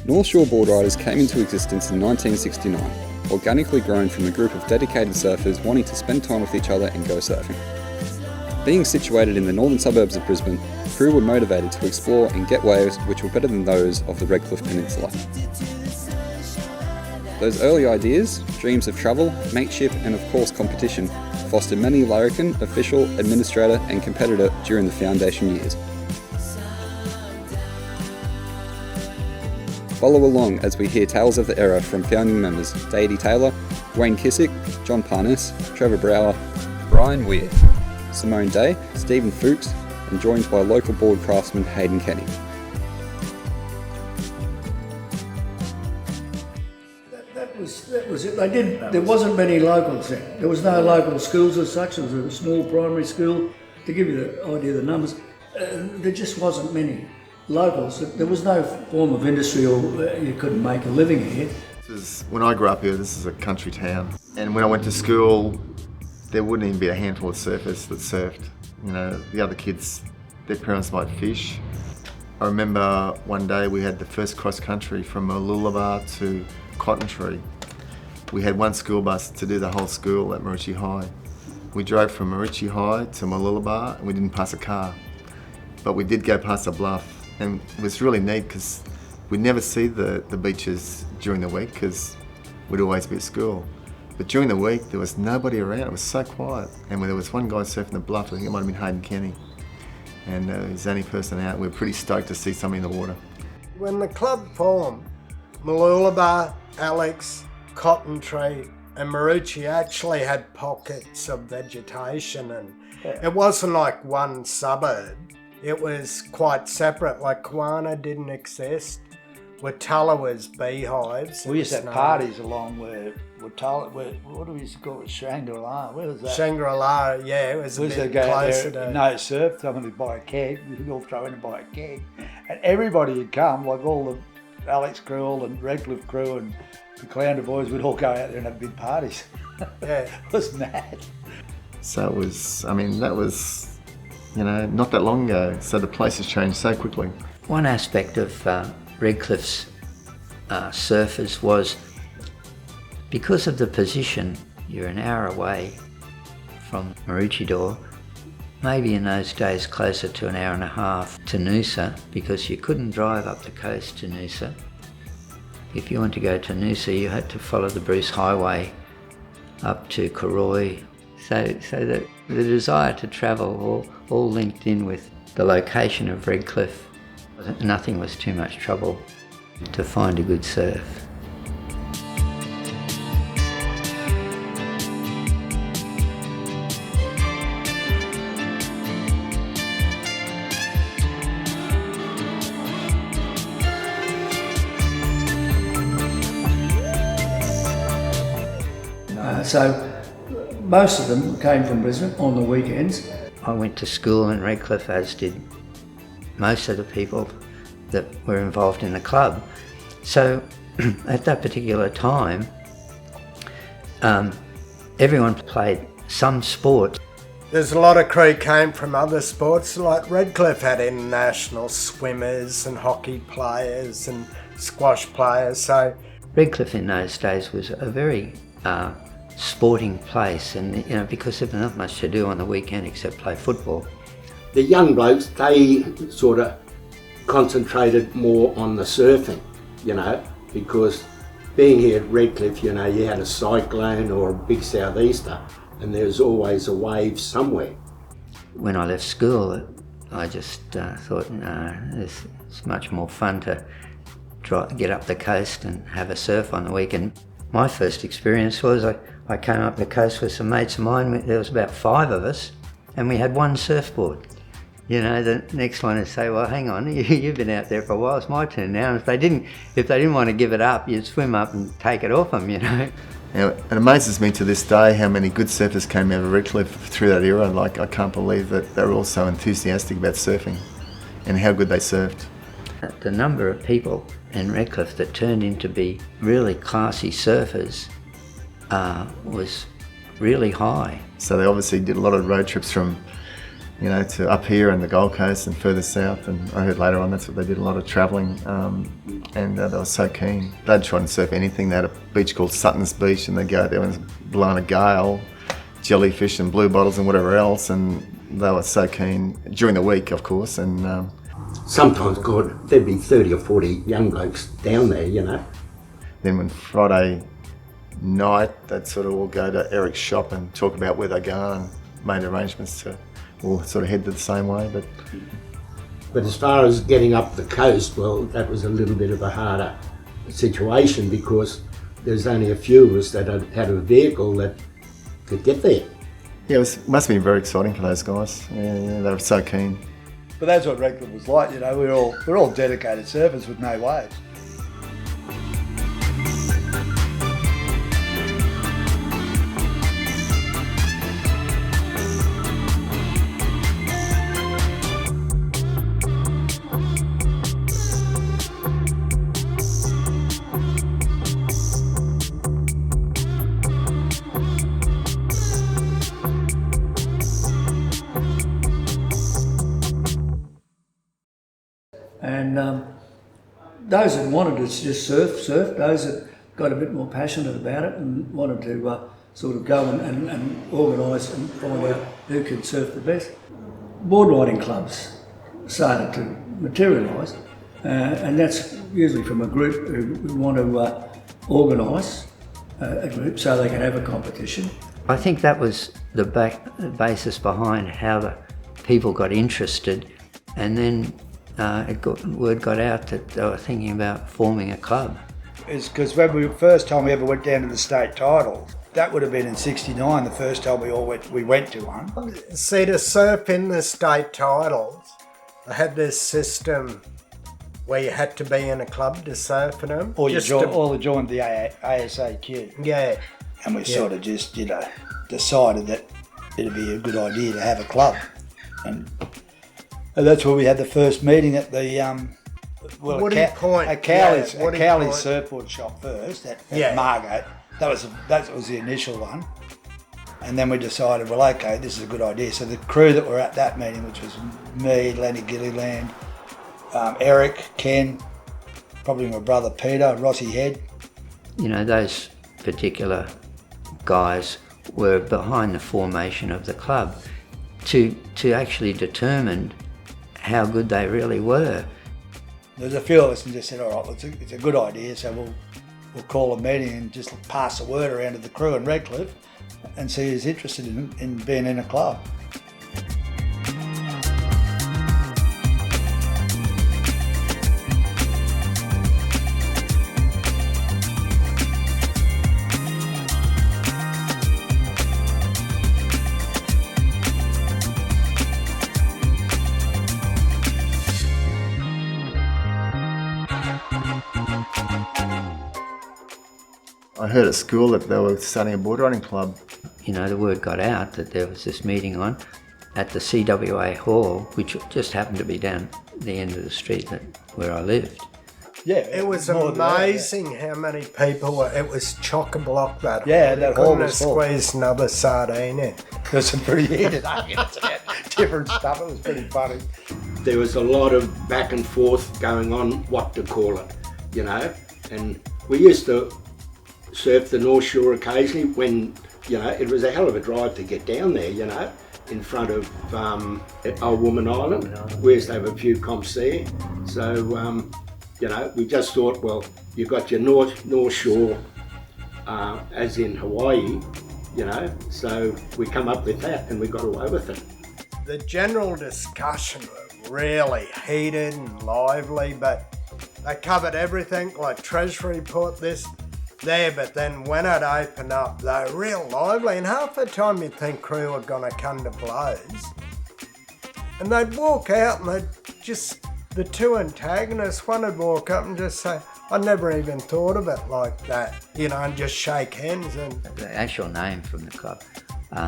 North Shore Boardriders came into existence in 1969, organically grown from a group of dedicated surfers wanting to spend time with each other and go surfing. Being situated in the northern suburbs of Brisbane, the crew were motivated to explore and get waves which were better than those of the Redcliffe Peninsula. Those early ideas, dreams of travel, mateship and of course competition, fostered many larrikin, official, administrator and competitor during the foundation years. Follow along as we hear tales of the era from founding members Dadee Taylor, Kissick, John Parniss, Trevor Brauer, Byran Weir, Simone, Stephen Fookes, and joined by local board craftsman Hayden Kenny. That was it. There wasn't many locals there. There was no local schools as such. There was a small primary school. To give you the idea of the numbers, there just wasn't many locals. There was no form of industry or you couldn't make a living here. When I grew up here, this is a country town. And when I went to school, there wouldn't even be a handful of surfers that surfed. You know, the other kids, their parents might fish. I remember one day we had the first cross country from Mooloolaba to Cotton Tree. We had one school bus to do the whole school at Maroochy High. We drove from Maroochy High to Mooloolaba and we didn't pass a car. But we did go past a bluff. And it was really neat because we'd never see the beaches during the week because we'd always be at school. But during the week, there was nobody around. It was so quiet. And when there was one guy surfing the bluff, I think it might have been Hayden Kenny. And he was the only person out. We were pretty stoked to see somebody in the water. When the club formed, Mooloolaba, Alex, Cotton Tree and Maroochy actually had pockets of vegetation and it wasn't like one suburb. It was quite separate, like Kawana didn't exist. Watala was beehives. We used to have parties along where Watala, what do we used to call it, Shangri-La? Where was that? Shangri-La, yeah, it was a bit closer to... No surf, someone would buy a keg, we'd all throw in and buy a keg. And everybody would come, like all the Alex crew and Redcliffe crew and the Clounder boys would all go out there and have big parties. Yeah. It was mad. So it was, I mean, that was... not that long ago, so the place has changed so quickly. One aspect of Redcliffe's surfers was because of the position, you're an hour away from Maroochydore, maybe in those days closer to an hour and a half to Noosa because you couldn't drive up the coast to Noosa. If you wanted to go to Noosa, you had to follow the Bruce Highway up to Koroi. So the desire to travel all linked in with the location of Redcliffe. Nothing was too much trouble to find a good surf. So most of them came from Brisbane on the weekends. I went to school in Redcliffe, as did most of the people that were involved in the club. So at that particular time, everyone played some sport. There's a lot of crew came from other sports, like Redcliffe had international swimmers and hockey players and squash players. So Redcliffe in those days was a very sporting place, and because there was not much to do on the weekend except play football. The young blokes, they sort of concentrated more on the surfing, because being here at Redcliffe, you had a cyclone or a big southeaster and there's always a wave somewhere. When I left school, I just thought, no, it's much more fun to get up the coast and have a surf on the weekend. My first experience was I came up the coast with some mates of mine. There was about 5 of us and we had one surfboard. The next one would say, well, hang on, you've been out there for a while, it's my turn now. And if they didn't want to give it up, you'd swim up and take it off them, Now, it amazes me to this day how many good surfers came out of Redcliffe through that era. Like, I can't believe that they were all so enthusiastic about surfing and how good they surfed. The number of people in Redcliffe that turned into be really classy surfers was really high. So they obviously did a lot of road trips from you know, to up here and the Gold Coast and further south. And I heard later on that's what they did, a lot of travelling, and they were so keen. They'd try and surf anything. They had a beach called Sutton's Beach, and they'd go out there when it was blowing a gale, jellyfish and blue bottles and whatever else, and they were so keen during the week, of course. And sometimes, God, there'd be 30 or 40 young blokes down there, you know. then when Friday night, they'd sort of all go to Eric's shop and talk about where they're going, and made arrangements to all sort of head the same way. But as far as getting up the coast, well, that was a little bit of a harder situation because there's only a few of us that had a vehicle that could get there. Yeah, must have been very exciting for those guys. Yeah, they were so keen. But that's what Redcliffe was like, you know, we're all dedicated surfers with no waves. And those that wanted to just surf. Those that got a bit more passionate about it and wanted to sort of go and organise and find out who could surf the best. Board riding clubs started to materialise, and that's usually from a group who want to organise a group so they can have a competition. I think that was the basis behind how the people got interested, and then word got out that they were thinking about forming a club. It's because when the first time we ever went down to the state titles, that would have been in '69, the first time we went to one. See, to surf in the state titles, they had this system where you had to be in a club to surf in them. Or joined the ASAQ. Yeah. And we sort of just, decided that it'd be a good idea to have a club. And that's where we had the first meeting at the Cowley's surfboard shop first at Margate. That was the initial one, and then we decided, well, okay, this is a good idea. So the crew that were at that meeting, which was me, Lenny Gilliland, Eric, Ken, probably my brother Peter, Rossi Head. You know, those particular guys were behind the formation of the club to actually determine how good they really were. There's a few of us and just said, all right, it's a good idea, so we'll call a meeting and just pass the word around to the crew in Redcliffe and see who's interested in being in a club. I heard at school that they were starting a board riding club. You know, the word got out that there was this meeting on at the CWA hall, which just happened to be down the end of the street where I lived. Yeah, it was amazing how many people were. It was chock-a-block that. Yeah, that hall was full. Squeezed another sardine in. There's some pretty heated arguments about different stuff. It was pretty funny. There was a lot of back and forth going on what to call it, you know, and we used to surf the North Shore occasionally when, you know, it was a hell of a drive to get down there, you know, in front of Old Woman Island. We used to have a few comps there. So, you know, we just thought, well, you got your North Shore, as in Hawaii, you know, so we come up with that and we got away with it. The general discussion was really heated and lively, but they covered everything, like Treasury put this there, but then when it opened up, they were real lively, and half the time you'd think crew were going to come to blows. And they'd walk out and the two antagonists, one would walk up and just say, I never even thought of it like that, you know, and just shake hands. And the actual name from the club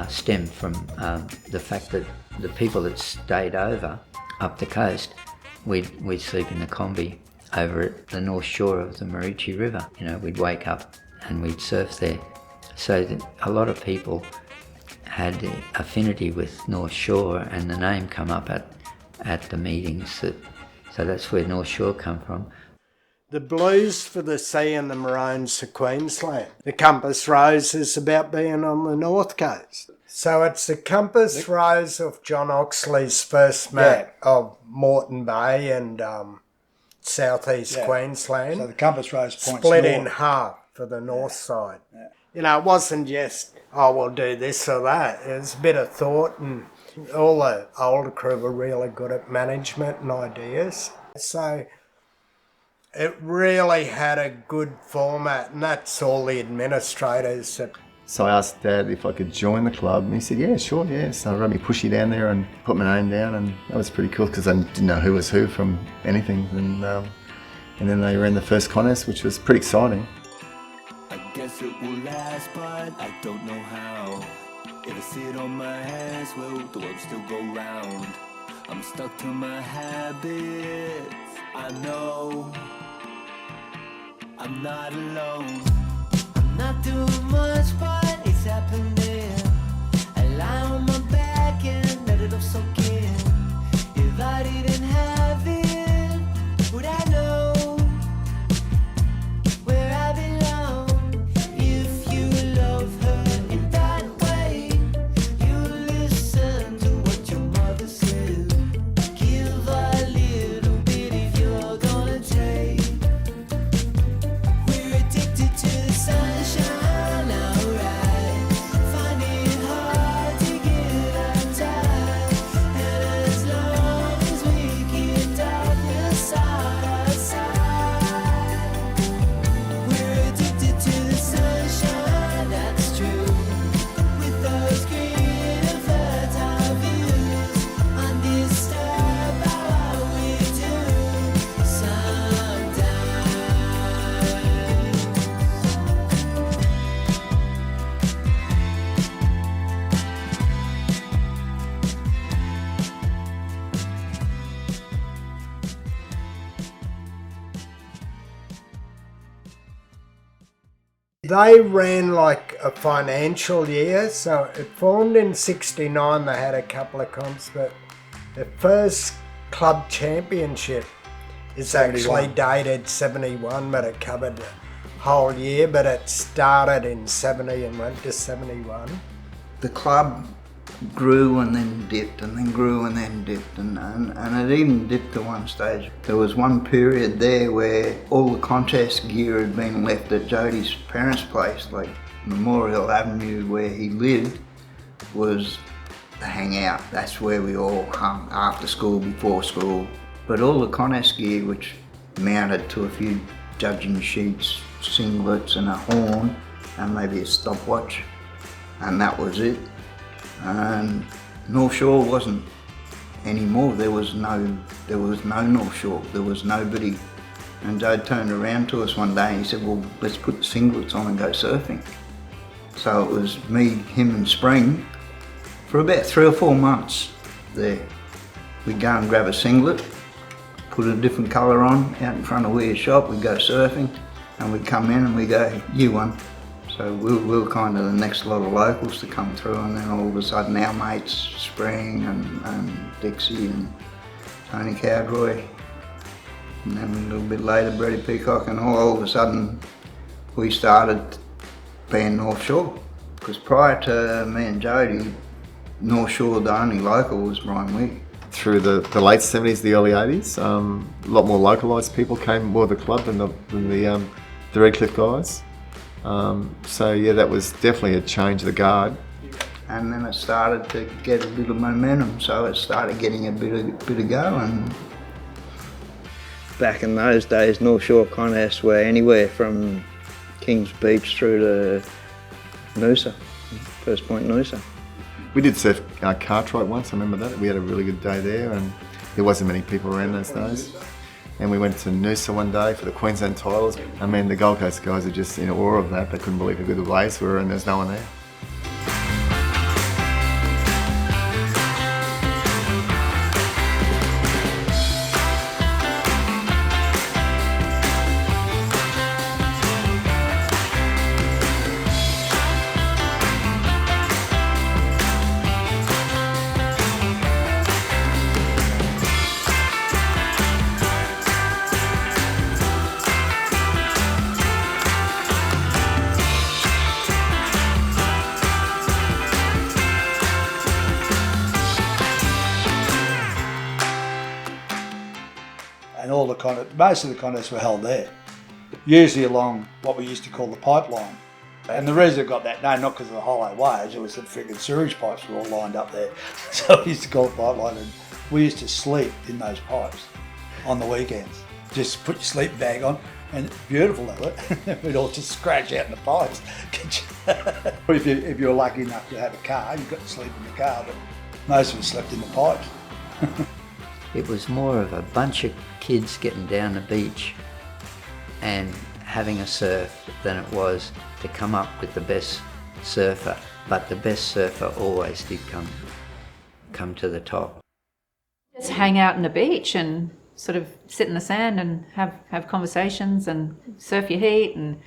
stemmed from the fact that the people that stayed over up the coast, we'd sleep in the combi over at the north shore of the Maroochy River. You know, we'd wake up and we'd surf there. So that a lot of people had affinity with North Shore, and the name come up at the meetings. So that's where North Shore come from. The blues for the sea and the maroons for Queensland. The Compass Rose is about being on the north coast. So it's the Compass Rose of John Oxley's first map of Moreton Bay and southeast Queensland. So the Compass Rose points split north. in half for the north side. Yeah. You know, it wasn't just, oh, we'll do this or that. It was a bit of thought, and all the older crew were really good at management and ideas. So it really had a good format, and that's all the administrators that... So I asked Dad if I could join the club, and he said, yeah, sure, yeah. So I me pushy down there and put my name down, and that was pretty cool because I didn't know who was who from anything. And then they ran the first contest, which was pretty exciting. I guess it will last, but I don't know how. If I sit on my hands, will the world still go round? I'm stuck to my habits, I know I'm not alone. I'm not doing much, but it's happening. I lie on my back and let it all soak in. If I didn't have it, would I know where I belong? If you love her in that way, you listen to what your mother said. Give a little bit if you're gonna take. We're addicted to the sunshine, alright. Find it hard to get outside. And as long as we keep darkness out our side, we're addicted to the sunshine, that's true. With those green and fertile views, undisturbed by what we do sometimes. They ran like a financial year, so it formed in 69, they had a couple of comps, but the first club championship is actually dated 71, but it covered the whole year, but it started in 70 and went to 71. The club grew and then dipped and then grew and then dipped and it even dipped to one stage. There was one period there where all the contest gear had been left at Jodie's parents' place, like Memorial Avenue where he lived was the hangout. That's where we all hung after school, before school. But all the contest gear, which mounted to a few judging sheets, singlets and a horn and maybe a stopwatch, and that was it. And North Shore wasn't anymore. There was no North Shore. There was nobody. And Joe turned around to us one day and he said, well, let's put the singlets on and go surfing. So it was me, him and Spring for about 3 or 4 months there. We'd go and grab a singlet, put a different colour on out in front of Weir's shop, we'd go surfing and we'd come in and we'd go, you won. So we were kind of the next lot of locals to come through, and then all of a sudden our mates, Spring and Dixie and Tony Cowdroy, and then a little bit later Brady Peacock, and all of a sudden we started being North Shore. Because prior to me and Jodie, North Shore, the only local was Byran Weir. Through the late 70s, the early 80s, a lot more localised people came more to the club than the Redcliffe guys. So yeah, that was definitely a change of the guard. And then it started to get a little momentum, so it started getting a bit of go. And back in those days, North Shore contests were anywhere from Kings Beach through to Noosa, First Point Noosa. We did surf Cartwright once, I remember that. We had a really good day there, and there wasn't many people around those days. And we went to Noosa one day for the Queensland titles. I mean, the Gold Coast guys are just in awe of that. They couldn't believe how good the waves were, and there's no one there. most of the contests were held there, usually along what we used to call the pipeline. And the reason it got that name, not because of the hollow waves, it was the freaking sewage pipes were all lined up there. So we used to call it pipeline, and we used to sleep in those pipes on the weekends. Just put your sleeping bag on, and beautiful of it. We'd all just scratch out in the pipes. If you were lucky enough to have a car, you got to sleep in the car, but most of us slept in the pipes. It was more of a bunch of kids getting down the beach and having a surf than it was to come up with the best surfer. But the best surfer always did come to the top. Just hang out on the beach and sort of sit in the sand and have conversations and surf your heat, and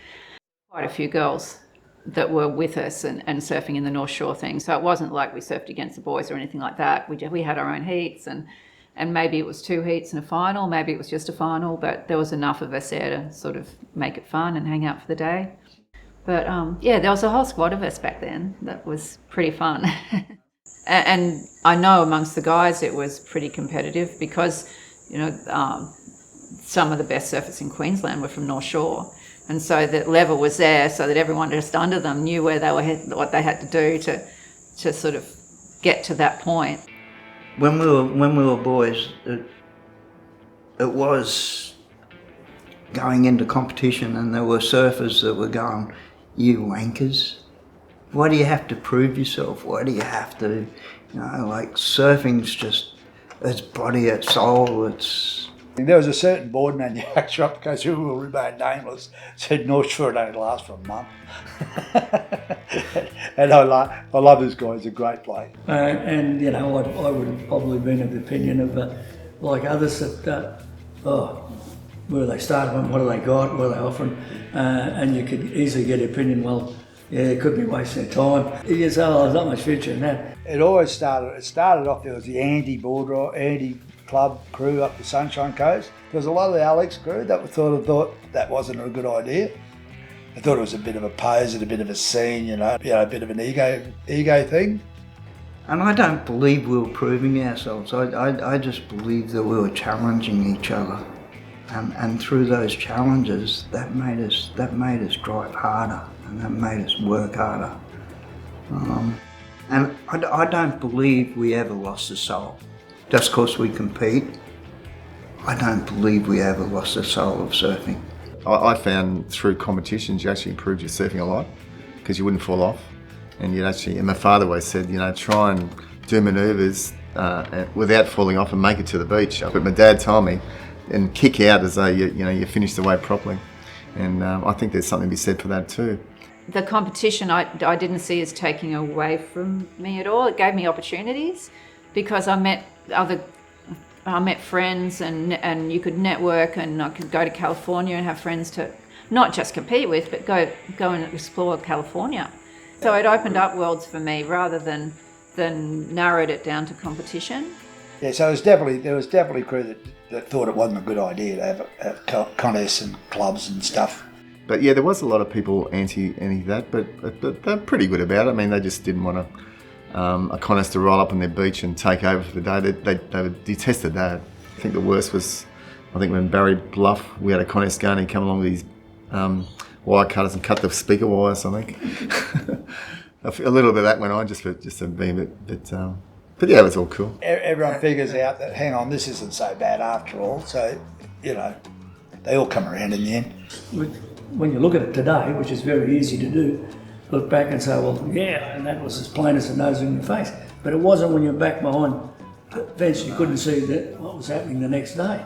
quite a few girls that were with us and surfing in the North Shore thing. So it wasn't like we surfed against the boys or anything like that. We had our own heats, and maybe it was 2 heats and a final, maybe it was just a final, but there was enough of us there to sort of make it fun and hang out for the day. But yeah, there was a whole squad of us back then. That was pretty fun. And I know amongst the guys it was pretty competitive because, you know, some of the best surfers in Queensland were from North Shore. And so the level was there so that everyone just under them knew where they were, what they had to do to sort of get to that point. When we were boys, it was going into competition, and there were surfers that were going, "You wankers, why do you have to prove yourself? Why do you have to, you know, like surfing's just, it's body, it's soul, it's..." There was a certain board manufacturer up the coast who will remain nameless, said North Shore don't last for a month. And I love this guy, he's a great bloke. And you know, I would have probably been of the opinion of, like others, that, where they started from, what do they got, what are they offering, and you could easily get an opinion, well, yeah, it could be wasting their time. You say, oh, there's not much future in that. It started off, there was the anti-club crew up the Sunshine Coast. There was a lot of the Alex crew that thought that wasn't a good idea. They thought it was a bit of a pose and a bit of a scene, you know, a bit of an ego thing. And I don't believe we were proving ourselves. I just believe that we were challenging each other. And through those challenges, that made us drive harder, and that made us work harder. And I don't believe we ever lost the soul. Just because we compete, I don't believe we ever lost the soul of surfing. I found through competitions you actually improved your surfing a lot because you wouldn't fall off, and and my father always said, you know, try and do manoeuvres without falling off and make it to the beach. But my dad told me, and kick out as though you finished the wave properly, and I think there's something to be said for that too. The competition I didn't see as taking away from me at all. It gave me opportunities because I met friends and you could network, and I could go to California and have friends to not just compete with, but go and explore California. So it opened up worlds for me rather than narrowed it down to competition. Yeah, so there was definitely crew that thought it wasn't a good idea to have contests and clubs and stuff. But yeah, there was a lot of people anti that, but they're pretty good about it. I mean, they just didn't want a contest to roll up on their beach and take over for the day. They detested that. I think the worst was, when Barry Bluff, we had a contest going, and he'd come along with his wire cutters and cut the speaker wires, I think. A little bit of that went on just to be a bit, but yeah, it was all cool. Everyone figures out that, hang on, this isn't so bad after all. So, you know, they all come around in the end. When you look at it today, which is very easy to do, look back and say, well, yeah, and that was as plain as the nose in your face. But it wasn't when you're back behind the fence, you couldn't see what was happening the next day.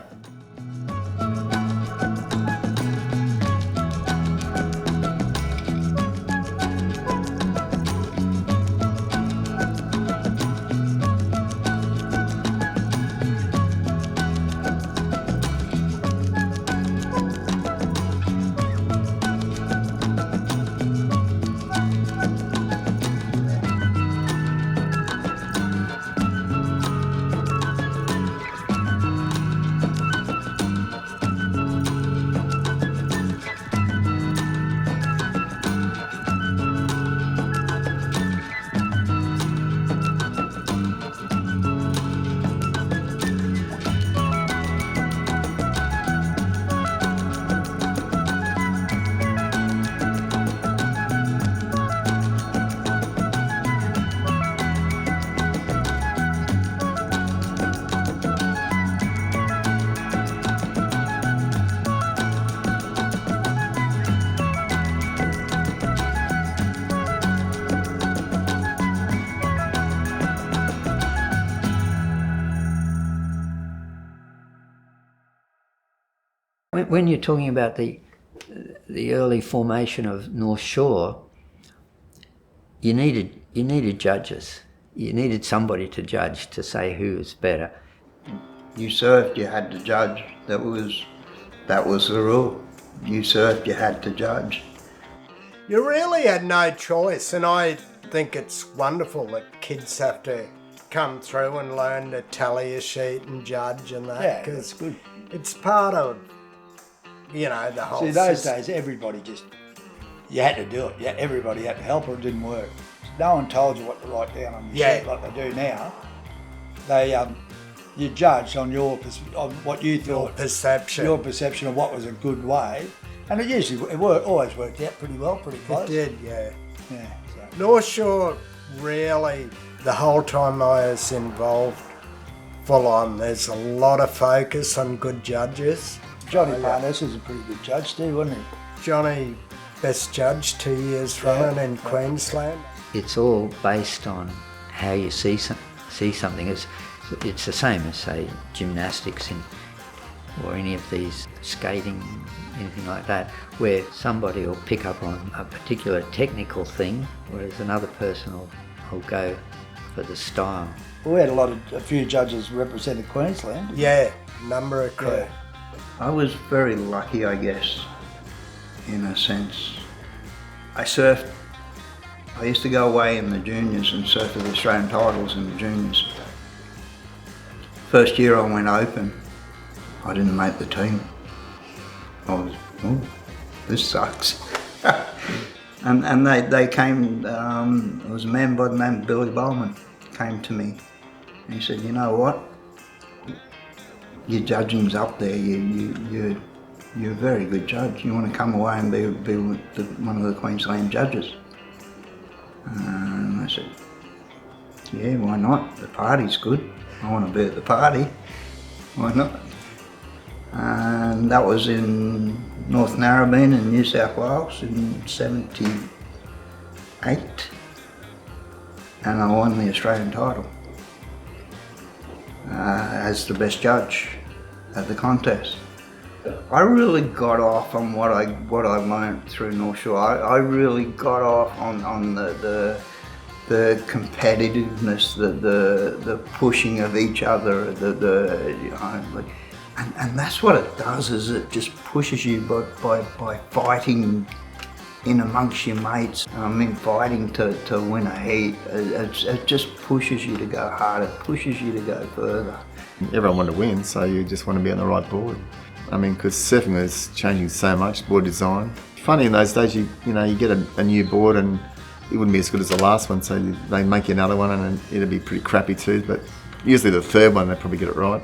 When you're talking about the early formation of North Shore, you needed judges. You needed somebody to judge, to say who was better. You surfed, you had to judge. That was the rule. You surfed, you had to judge. You really had no choice, and I think it's wonderful that kids have to come through and learn to tally a sheet and judge and that. Yeah, 'cause that's good. It's part of, the whole See, those system. days, everybody you had to do it. Yeah, everybody had to help or it didn't work. No one told you what to write down on your sheet like they do now. You judged on on what you thought. Your perception of what was a good way. And it usually, always worked out pretty well, pretty close. It did, yeah. Yeah. So. North Shore, really, the whole time I was involved, full on. There's a lot of focus on good judges. Johnny Parniss was a pretty good judge too, wasn't he? Johnny, best judge 2 years running in Queensland. It's all based on how you see something. It's the same as, say, gymnastics or any of these skating, anything like that, where somebody will pick up on a particular technical thing, whereas another person will go for the style. We had a few judges represented Queensland. Yeah, number of crew. Yeah. I was very lucky, I guess, in a sense. I used to go away in the juniors and surf for the Australian titles in the juniors. First year I went open, I didn't make the team. I was, this sucks. and they came, there was a man by the name of Billy Bowman came to me and he said, you know what, your judging's up there, you're a very good judge. You want to come away and be one of the Queensland judges? And I said, yeah, why not? The party's good. I want to be at the party. Why not? And that was in North Narrabeen in New South Wales in '78. And I won the Australian title as the best judge at the contest. I really got off on what I learned through North Shore. I really got off on the competitiveness, the pushing of each other, and that's what it does. Is it just pushes you by fighting in amongst your mates. I mean, fighting to win a heat. It just pushes you to go harder, pushes you to go further. Everyone wanted to win, so you just want to be on the right board. I mean, because surfing was changing so much, board design. Funny in those days, you get a new board and it wouldn't be as good as the last one, so they make you another one and it'd be pretty crappy too, but usually the third one, they probably get it right.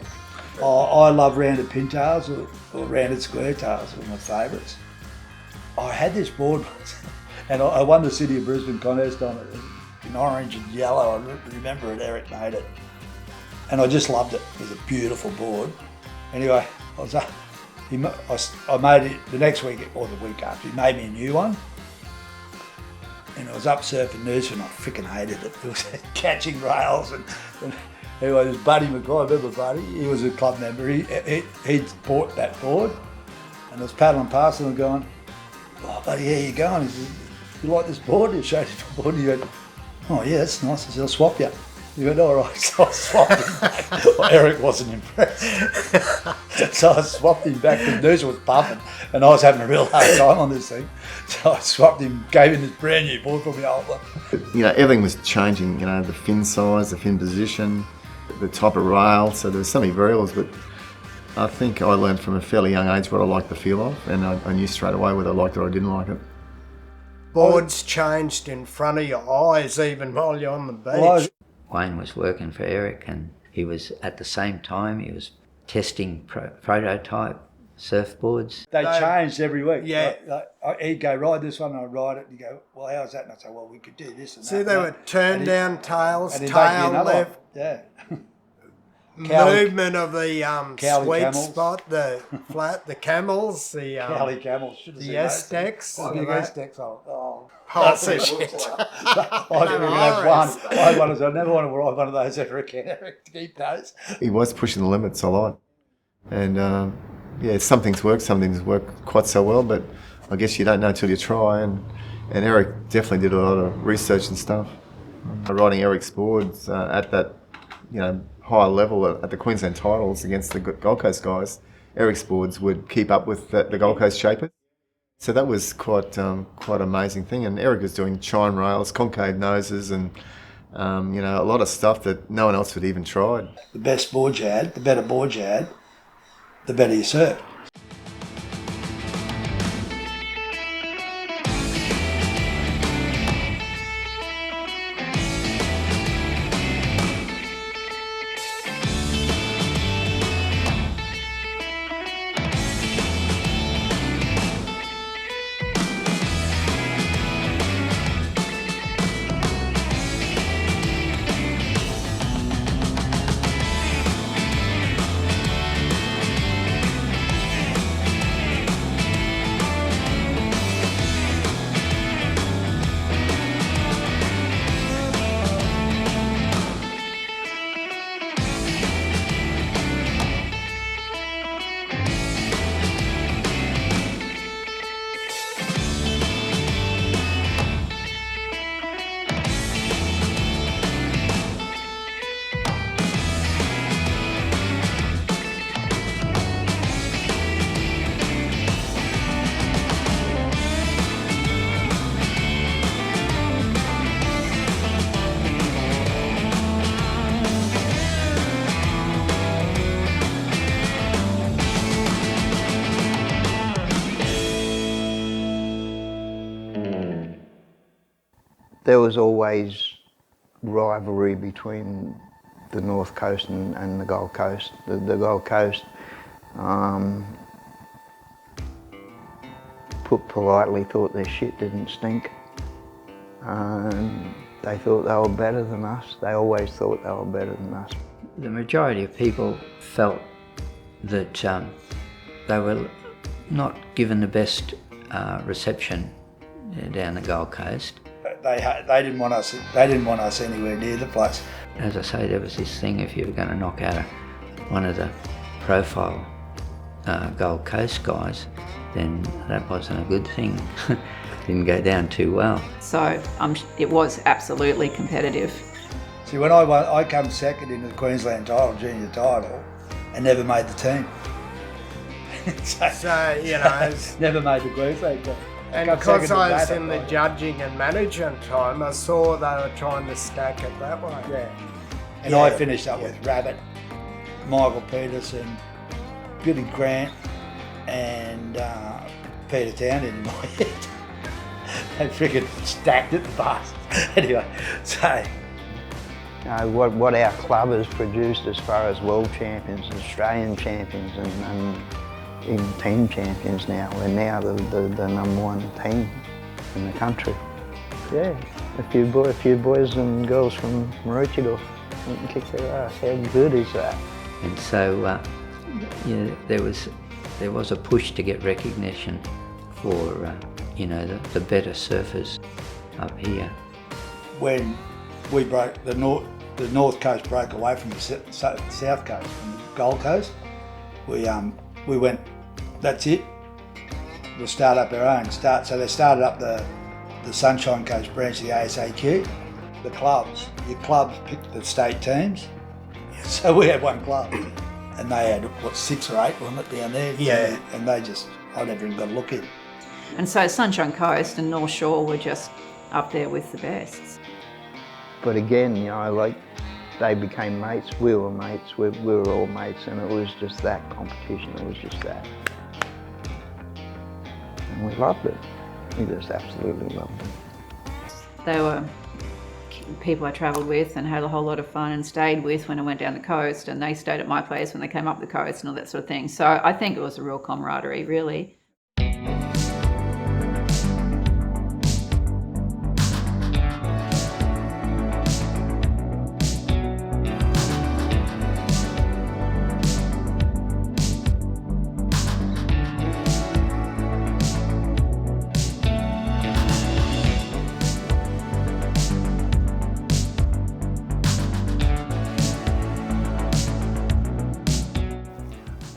I love rounded pintails or rounded square tails, were my favourites. I had this board once and I won the City of Brisbane contest on it in orange and yellow. I remember it, Eric made it. And I just loved it. It was a beautiful board. Anyway, I made it the next week or the week after. He made me a new one. And I was up surfing Noosa and I freaking hated it. It was catching rails and anyway, there's Buddy McCoy, remember Buddy? He was a club member. He'd bought that board and I was paddling past him and going, oh buddy, how you going? He said, you like this board? He showed him the board and he went, oh yeah, that's nice. I said, I'll swap you. He went, all right, so I swapped him back. Well, Eric wasn't impressed. So I swapped him back because Noosa was pumping and I was having a real hard time on this thing. So I swapped him, gave him this brand new board from the old one. Everything was changing, the fin size, the fin position, the type of rail, so there were so many variables, but I think I learned from a fairly young age what I liked the feel of, and I knew straight away whether I liked it or I didn't like it. Boards changed in front of your eyes even while you're on the beach. Wayne was working for Eric and he was, at the same time, he was testing prototype surfboards. They changed every week. Yeah. He'd go, ride this one, and I'd ride it, and he'd go, well, how's that? And I'd say, well, we could do this and that. See, they were turn down tails, and tail left. Yeah. Movement of the sweet camels. spot, the flat, the camels, the Cowley camels. the S-decks. The S-decks. Oh, shit. I didn't even have one. I had one. I never want to ride one of those ever again. Eric, to keep those. He was pushing the limits a lot, and yeah, some things work quite so well, but I guess you don't know till you try. And Eric definitely did a lot of research and stuff. Riding Eric's boards at that, higher level at the Queensland titles against the Gold Coast guys, Eric's boards would keep up with the Gold Coast shapers. So that was quite an amazing thing. And Eric was doing chine rails, concave noses, and a lot of stuff that no one else had even tried. The best board you had, the better board you had, the better you served. There was always rivalry between the North Coast and the Gold Coast. The Gold Coast, put politely, thought their shit didn't stink. They thought they were better than us. They always thought they were better than us. The majority of people felt that they were not given the best reception down the Gold Coast. They didn't want us. They didn't want us anywhere near the place. As I say, there was this thing: if you were going to knock out one of the profile Gold Coast guys, then that wasn't a good thing. Didn't go down too well. So it was absolutely competitive. See, when I come second in the Queensland title, junior title, and never made the team. So never made the Queensland team. And because I was in the judging and management time, I saw they were trying to stack it that way. Yeah. And I finished up with Rabbit, Michael Peterson, Billy Grant, and Peter Townend in my head. They freaking stacked it, the bastards. Anyway, so. What our club has produced as far as world champions, Australian champions, and even team champions now. We're now the number one team in the country. Yeah, a few boys and girls from Maroochydore went and kicked their ass. How good is that? And so, there was a push to get recognition for, the better surfers up here. When we broke, the North Coast broke away from the South Coast, from the Gold Coast, we went, that's it, we'll start up our own. So they started up the Sunshine Coast branch of the ASAQ. The clubs, your clubs picked the state teams. So we had one club. And they had, 6 or 8, wasn't it, down there? Yeah. And they just, I never even got a look in. And so Sunshine Coast and North Shore were just up there with the best. But again, they became mates, we were mates, we were all mates, and it was just that competition, it was just that. And we loved it. We just absolutely loved it. They were people I travelled with and had a whole lot of fun and stayed with when I went down the coast, and they stayed at my place when they came up the coast and all that sort of thing. So I think it was a real camaraderie, really.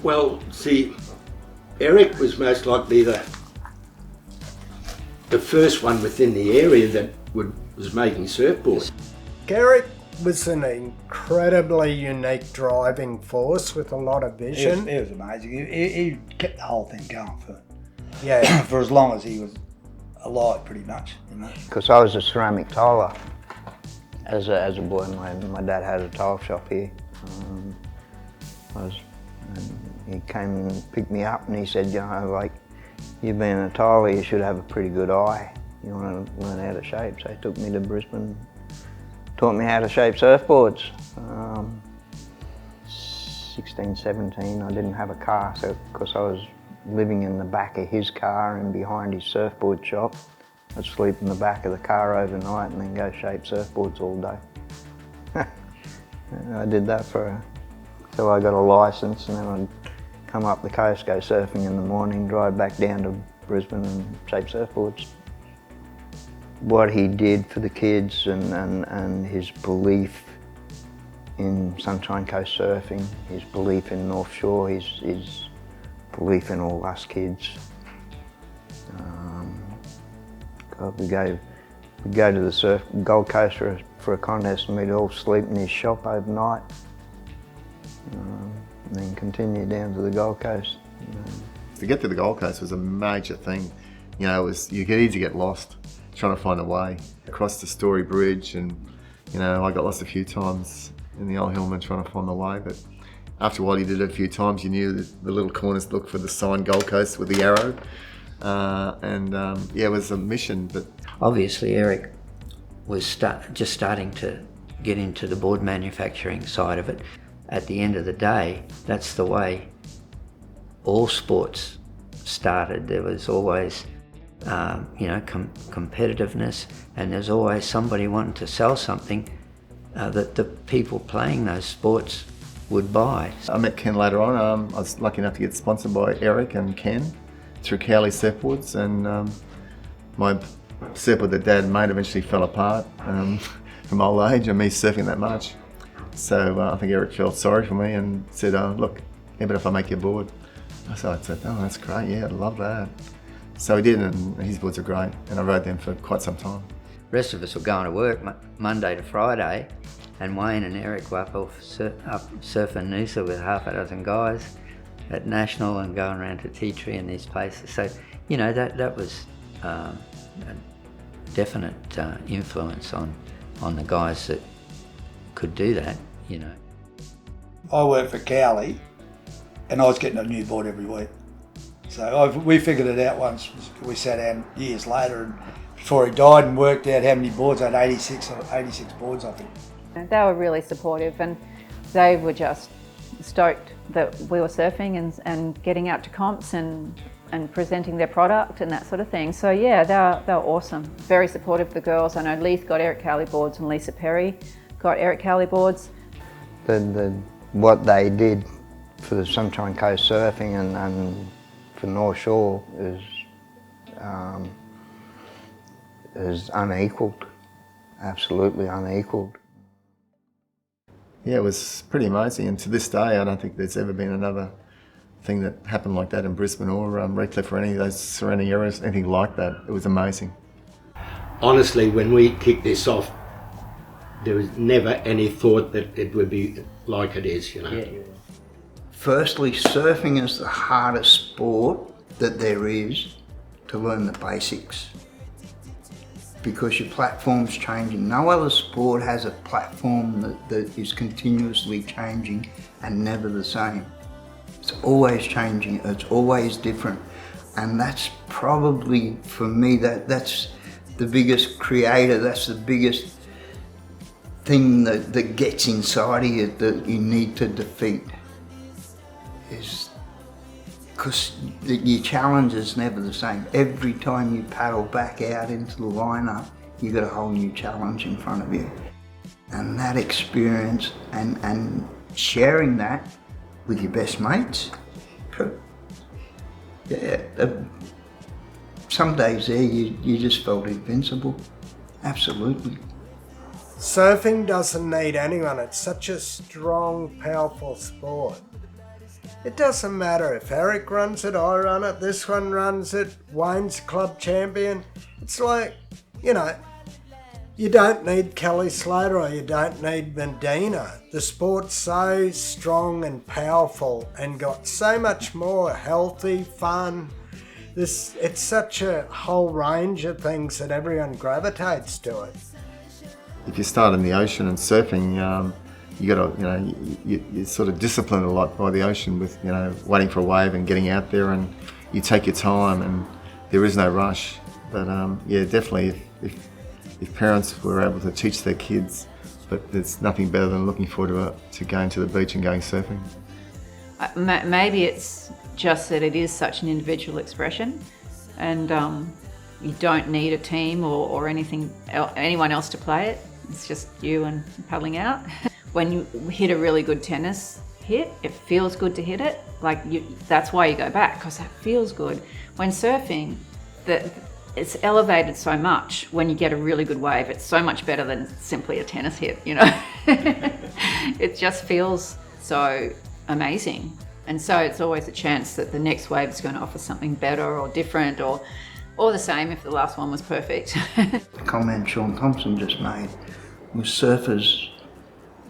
Well, see, Eric was most likely the first one within the area that was making surfboards. Eric was an incredibly unique driving force with a lot of vision. He was amazing. He kept the whole thing going Yeah. for as long as he was alive, pretty much. Because I was a ceramic tiler as a boy. My dad had a tile shop here. And he came and picked me up and he said, you know, like, you've been a tiler, you should have a pretty good eye. You want to learn how to shape. So he took me to Brisbane, taught me how to shape surfboards. 16, 17, I didn't have a car, so because I was living in the back of his car and behind his surfboard shop, I'd sleep in the back of the car overnight and then go shape surfboards all day. I did that till I got a licence, and then I'd come up the coast, go surfing in the morning, drive back down to Brisbane and shape surfboards. What he did for the kids and his belief in Sunshine Coast surfing, his belief in North Shore, his belief in all us kids. God, we go to the Gold Coast for a contest and we'd all sleep in his shop overnight. And then continue down to the Gold Coast. To get to the Gold Coast was a major thing. You know, you could easily get lost trying to find a way across the Story Bridge, and you know, I got lost a few times in the old Hillman trying to find my way, but after a while you did it a few times, you knew that the little corners look for the sign Gold Coast with the arrow, yeah, it was a mission. But obviously Eric was just starting to get into the board manufacturing side of it. At the end of the day, that's the way all sports started. There was always you know, competitiveness, and there's always somebody wanting to sell something that the people playing those sports would buy. I met Ken later on. I was lucky enough to get sponsored by Eric and Ken through Cowley Surfboards, and my surfboard that Dad made eventually fell apart from old age and me surfing that much. So I think Eric felt sorry for me and said, look, even if I make your board. So I said, oh, that's great, yeah, I'd love that. So he did, and his boards are great, and I rode them for quite some time. The rest of us were going to work Monday to Friday, and Wayne and Eric were up surfing Noosa with half a dozen guys at National and going around to Tea Tree and these places. So, you know, that was a definite influence on the guys that could do that, you know. I worked for Cowley and I was getting a new board every week. So we figured it out once. We sat down years later and before he died and worked out how many boards. I had 86 boards, I think. They were really supportive, and they were just stoked that we were surfing and getting out to comps and presenting their product and that sort of thing. So yeah, they were awesome. Very supportive of the girls. I know Leith got Eric Cowley boards and Lisa Perry got Eric Cowley boards. What they did for the Sunshine Coast surfing and for North Shore is unequalled, absolutely unequalled. Yeah, it was pretty amazing, and to this day I don't think there's ever been another thing that happened like that in Brisbane or Redcliffe or any of those surrounding areas, anything like that. It was amazing. Honestly, when we kicked this off, there was never any thought that it would be like it is, you know. Yeah. Firstly, surfing is the hardest sport that there is to learn the basics, because your platform's changing. No other sport has a platform that is continuously changing and never the same. It's always changing, it's always different. And that's probably, for me, that's the biggest creator, that's the biggest thing that gets inside of you that you need to defeat. Is because your challenge is never the same. Every time you paddle back out into the lineup, you've got a whole new challenge in front of you. And that experience and sharing that with your best mates, yeah, some days there you just felt invincible, absolutely. Surfing doesn't need anyone. It's such a strong, powerful sport. It doesn't matter if Eric runs it, I run it, this one runs it, Wayne's club champion. It's like, you know, you don't need Kelly Slater or you don't need Medina. The sport's so strong and powerful and got so much more healthy, fun. It's such a whole range of things that everyone gravitates to it. If you start in the ocean and surfing, you got to, you know, you're sort of disciplined a lot by the ocean with, you know, waiting for a wave and getting out there, and you take your time and there is no rush. But yeah, definitely if parents were able to teach their kids, but there's nothing better than looking forward to going to the beach and going surfing. Maybe it's just that it is such an individual expression, and you don't need a team or anyone else to play it. It's just you and paddling out. When you hit a really good tennis hit, it feels good to hit it. That's why you go back, because that feels good. When surfing, it's elevated so much. When you get a really good wave, it's so much better than simply a tennis hit, you know. It just feels so amazing. And so it's always a chance that the next wave is going to offer something better or different or the same if the last one was perfect. The comment Sean Thompson just made was surfers,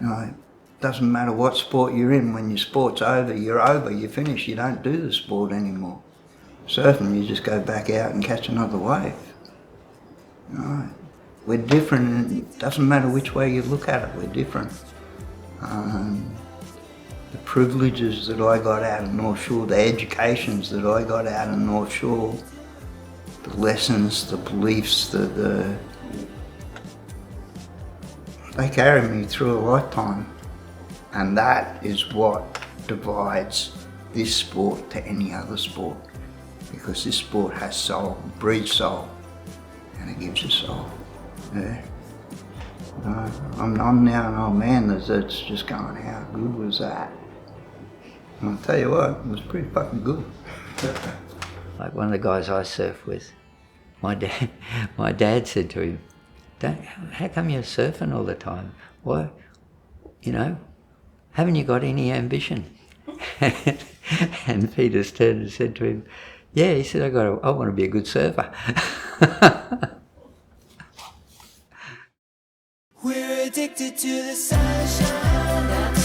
you know, doesn't matter what sport you're in, when your sport's over, you finish, you don't do the sport anymore. Surfing, you just go back out and catch another wave. You know, we're different, and it doesn't matter which way you look at it, we're different. The privileges that I got out of North Shore, the educations that I got out of North Shore, the lessons, the beliefs, they carry me through a lifetime. And that is what divides this sport to any other sport. Because this sport has soul, breeds soul, and it gives you soul. Yeah. I'm now an old man that's just going, how good was that? And I'll tell you what, it was pretty fucking good. Like one of the guys I surf with, my dad said to him, how come you're surfing all the time? Why, you know, haven't you got any ambition? And Peter turned and said to him, yeah, he said, I want to be a good surfer. We're addicted to the sunshine.